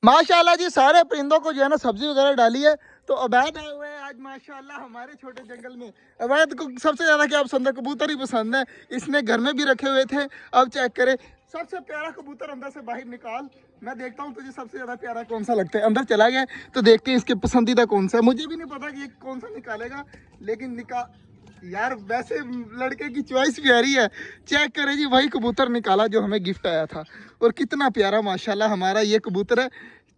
माशाल्लाह जी सारे परिंदों को जो है ना सब्जी वगैरह डाली है। तो अवैध आए हुए हैं आज माशाल्लाह हमारे छोटे जंगल में। अवैध को सबसे ज़्यादा क्या पसंद है? कबूतर ही पसंद है। इसने घर में भी रखे हुए थे। अब चेक करें, सबसे प्यारा कबूतर अंदर से बाहर निकाल। मैं देखता हूँ तुझे सबसे ज़्यादा प्यारा कौन सा लगता है। अंदर चला गया तो देखते हैं इसके पसंदीदा कौन सा है। मुझे भी नहीं पता कि ये कौन सा निकालेगा, लेकिन यार वैसे लड़के की चॉइस प्यारी है। चेक करें जी, वही कबूतर निकाला जो हमें गिफ्ट आया था। और कितना प्यारा माशाल्लाह हमारा ये कबूतर है।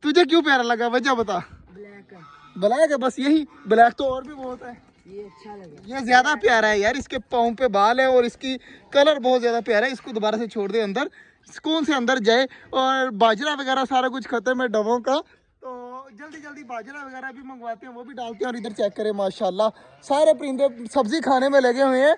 तुझे क्यों प्यारा लगा, वजह बता। ब्लैक है। ब्लैक है, बस यही? ब्लैक तो और भी बहुत है। ये अच्छा लगा, ये ज्यादा प्यारा है यार। इसके पाँव पे बाल है और इसकी कलर बहुत ज्यादा प्यारा है। इसको दोबारा से छोड़ दे अंदर, सुकून से अंदर जाए। और बाजरा वगैरह सारा कुछ खत्म है डबों का, तो जल्दी जल्दी बाजरा वगैरह भी मंगवाते हैं, वो भी डालते हैं। और इधर चेक करें माशाल्लाह सारे परिंदे सब्जी खाने में लगे हुए हैं।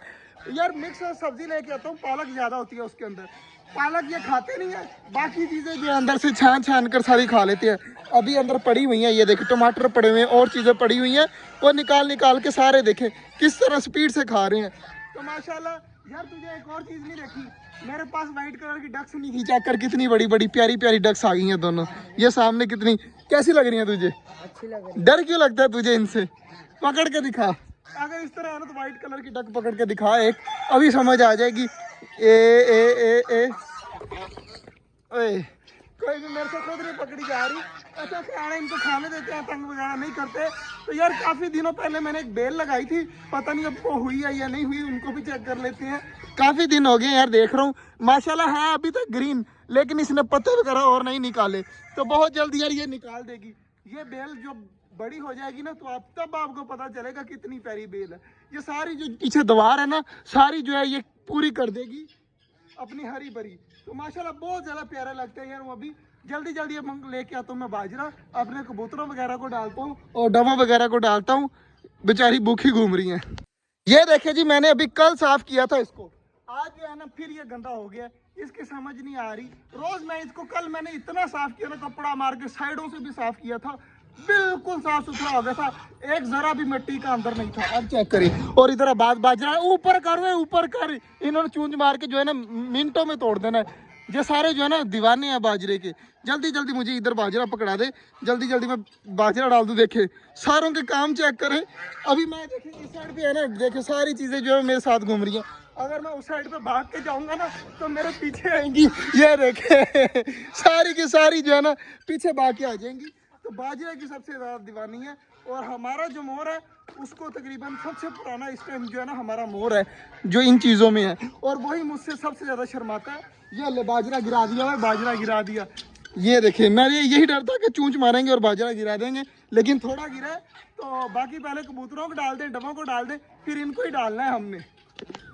यार मिक्स सब्जी लेके आता हूँ, पालक ज्यादा होती है उसके अंदर। पालक ये खाते नहीं है, बाकी चीजें जो अंदर से छान छान कर सारी खा लेते हैं। अभी अंदर पड़ी हुई हैं, ये देखे टमाटर पड़े हुए हैं और चीजें पड़ी हुई हैं, वो निकाल निकाल के सारे देखे किस तरह स्पीड से खा रहे हैं। तो माशाल्लाह यार तुझे एक और चीज नहीं देखी, मेरे पास व्हाइट कलर की डक्स नहीं थी। चेक कर कितनी बड़ी बड़ी प्यारी प्यारी डक्स आ गई हैं दोनों। ये सामने कितनी कैसी लग रही है तुझे? अच्छी लग रही। डर क्यों लगता है तुझे इनसे? पकड़ के दिखा, अगर इस तरह है ना तो व्हाइट कलर की डक पकड़ के दिखा एक, अभी समझ आ जाएगी। ए ओए, कोई भी मेरे से खुद नहीं पकड़ी जा रही। अच्छा खाना इनको खाने देते हैं, तंग वगैरह नहीं करते। तो यार काफ़ी दिनों पहले मैंने एक बेल लगाई थी, पता नहीं अब वो हुई है या नहीं हुई, उनको भी चेक कर लेते हैं। काफ़ी दिन हो गए यार, देख रहा हूँ माशाल्लाह है अभी तक ग्रीन, लेकिन इसने पत्ते वगैरह और नहीं निकाले। तो बहुत जल्दी यार ये निकाल देगी। ये बेल जो बड़ी हो जाएगी ना, तो तब आपको पता चलेगा कितनी प्यारी बेल है। ये सारी जो पीछे दीवार है ना, सारी जो है ये पूरी कर देगी अपनी हरी भरी। तो माशाल्लाह बहुत ज़्यादा प्यारा लगता है यार। वो अभी जल्दी जल्दी लेके आता हूँ मैं बाजरा, अपने कबूतरों वगैरह को डालता हूँ और डवा वगैरह को डालता हूँ। बेचारी भूखी घूम रही हैं। ये देखे जी, मैंने अभी कल साफ किया था इसको, आज जो है ना फिर ये गंदा हो गया। इसकी समझ नहीं आ रही। रोज मैं इसको, कल मैंने इतना साफ किया ना, कपड़ा मार के साइडों से भी साफ किया था, बिल्कुल साफ सुथरा हो गया था, एक जरा भी मिट्टी का अंदर नहीं था। अब चेक करिए। और इधर बाजरा ऊपर कर, वे ऊपर कर। इन्होंने चूंज मार के जो है ना मिनटों में तोड़ देना है। ये सारे जो है ना दीवाने हैं बाजरे के। जल्दी जल्दी मुझे इधर बाजरा पकड़ा दे, जल्दी जल्दी मैं बाजरा डाल दूं। देखे सारों के काम चेक करें। अभी मैं देखे इस साइड पे है ना, देखे सारी चीजें जो है मेरे साथ घूम रही हैं। अगर मैं उस साइड पे भाग के जाऊंगा ना तो मेरे पीछे आएंगी। ये देखे सारी की सारी जो है ना पीछे भाग के आ जाएंगी। तो बाजरे की सबसे ज़्यादा दीवानी है। और हमारा जो मोर है उसको तकरीबन सबसे पुराना इस टाइम जो है ना हमारा मोर है जो इन चीज़ों में है, और वही मुझसे सबसे ज़्यादा शर्माता है। ये ले बाजरा गिरा दिया, मैं बाजरा गिरा दिया। ये देखिए, मैं यही डर था कि चूंच मारेंगे और बाजरा गिरा देंगे, लेकिन थोड़ा गिरा है। तो बाकी पहले कबूतरों को डाल दें, डबों को डाल दें, फिर इनको ही डालना है हमने।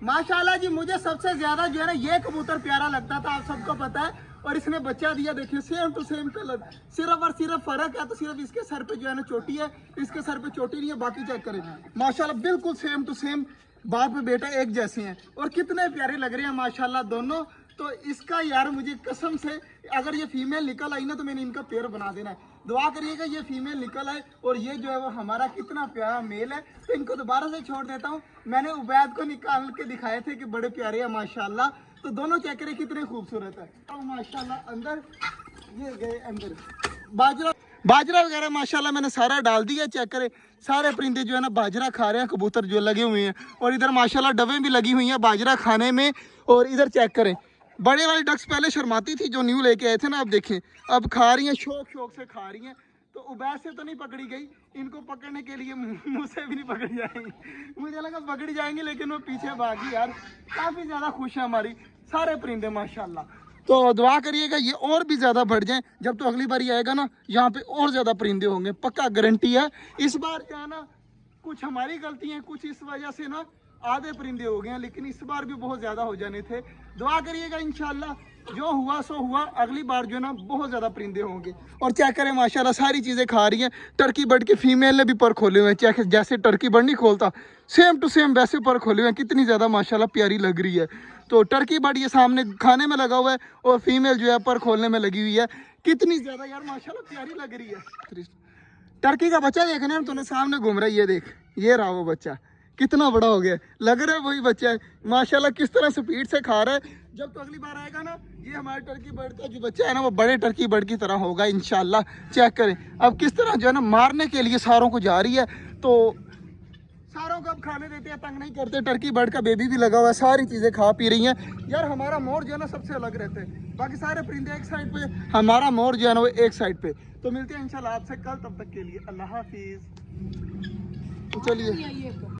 माशाल्लाह जी मुझे सबसे ज्यादा जो है ना ये कबूतर प्यारा लगता था, आप सबको पता है। और इसने बच्चा दिया, देखिए सेम टू सेम कलर। सिर्फ और सिर्फ फर्क है तो सिर्फ इसके सर पे जो है ना चोटी है, इसके सर पे चोटी नहीं है। बाकी चेक करें माशाल्लाह बिल्कुल सेम टू सेम, बाप बेटा एक जैसे हैं और कितने प्यारे लग रहे हैं माशाल्लाह दोनों। तो इसका यार मुझे कसम से, अगर ये फीमेल निकल आई ना तो मैंने इनका पेड़ बना देना है। दुआ करिएगा ये फीमेल निकल आए। और ये जो है वो हमारा कितना प्यारा मेल है। तो इनको दोबारा से छोड़ देता हूँ। मैंने उबैद को निकाल के दिखाए थे कि बड़े प्यारे हैं माशाल्लाह। तो दोनों चेक करें कितने खूबसूरत है। तो माशाल्लाह अंदर ये गए अंदर बाजरा वगैरह माशाल्लाह मैंने सारा डाल दिया। चेक करें सारे परिंदे जो है ना बाजरा खा रहे हैं, कबूतर जो लगे हुए हैं। और इधर माशाल्लाह डबे भी लगी हुई हैं बाजरा खाने में। और इधर चेक करें, बड़े वाली डक्स पहले शर्माती थी जो न्यू लेके आए थे ना, अब देखें अब खा रही हैं, शौक शौक से खा रही हैं। तो उबैद से तो नहीं पकड़ी गई, इनको पकड़ने के लिए मुझसे भी नहीं पकड़ी जाएंगी। मुझे लगा पकड़ी जाएंगी, लेकिन वो पीछे भागी यार। काफ़ी ज़्यादा खुश है हमारी सारे परिंदे माशाल्लाह। तो दुआ करिएगा ये और भी ज़्यादा बढ़ जाएं। जब तो अगली बार आएगा ना यहाँ पे और ज़्यादा परिंदे होंगे, पक्का गारंटी है। इस बार क्या है ना, कुछ हमारी गलती है, कुछ इस वजह से ना आधे परिंदे हो गए हैं, लेकिन इस बार भी बहुत ज़्यादा हो जाने थे। दुआ करिएगा इंशाल्लाह जो हुआ सो हुआ, अगली बार जो है ना बहुत ज़्यादा परिंदे होंगे। और चेक करें माशाल्लाह सारी चीज़ें खा रही हैं। टर्की बर्ड की फीमेल ने भी पर खोले हुए हैं। चेक जैसे टर्की बर्ड नहीं खोलता, सेम टू सेम वैसे पर खोले हुए हैं। कितनी ज़्यादा माशाल्लाह प्यारी लग रही है। तो टर्की बर्ड ये सामने खाने में लगा हुआ है और फीमेल जो है पर खोलने में लगी हुई है। कितनी ज़्यादा यार माशाल्लाह प्यारी लग रही है। टर्की का बच्चा देखना है, तूने सामने घूम रहा है, ये देख, ये रहा वो बच्चा, कितना बड़ा हो गया है। लग रहा है वही बच्चा है माशाल्लाह, किस तरह स्पीड से खा रहा है। जब तो अगली बार आएगा ना, ये हमारे टर्की बर्ड का जो बच्चा है ना, वो बड़े टर्की बर्ड की तरह होगा इंशाल्लाह। चेक करें अब किस तरह जो है ना मारने के लिए सारों को जा रही है। तो सारों को अब खाने देते हैं, तंग नहीं करते। टर्की बर्ड का बेबी भी लगा हुआ है, सारी चीज़ें खा पी रही हैं। यार हमारा मोर जो है ना सबसे अलग रहता है, बाकी सारे परिंदे एक साइड पे, हमारा मोर जो है ना वो एक साइड पे। तो मिलते हैं इंशाल्लाह आपसे कल, तब तक के लिए अल्लाह हाफिज़। तो चलिए।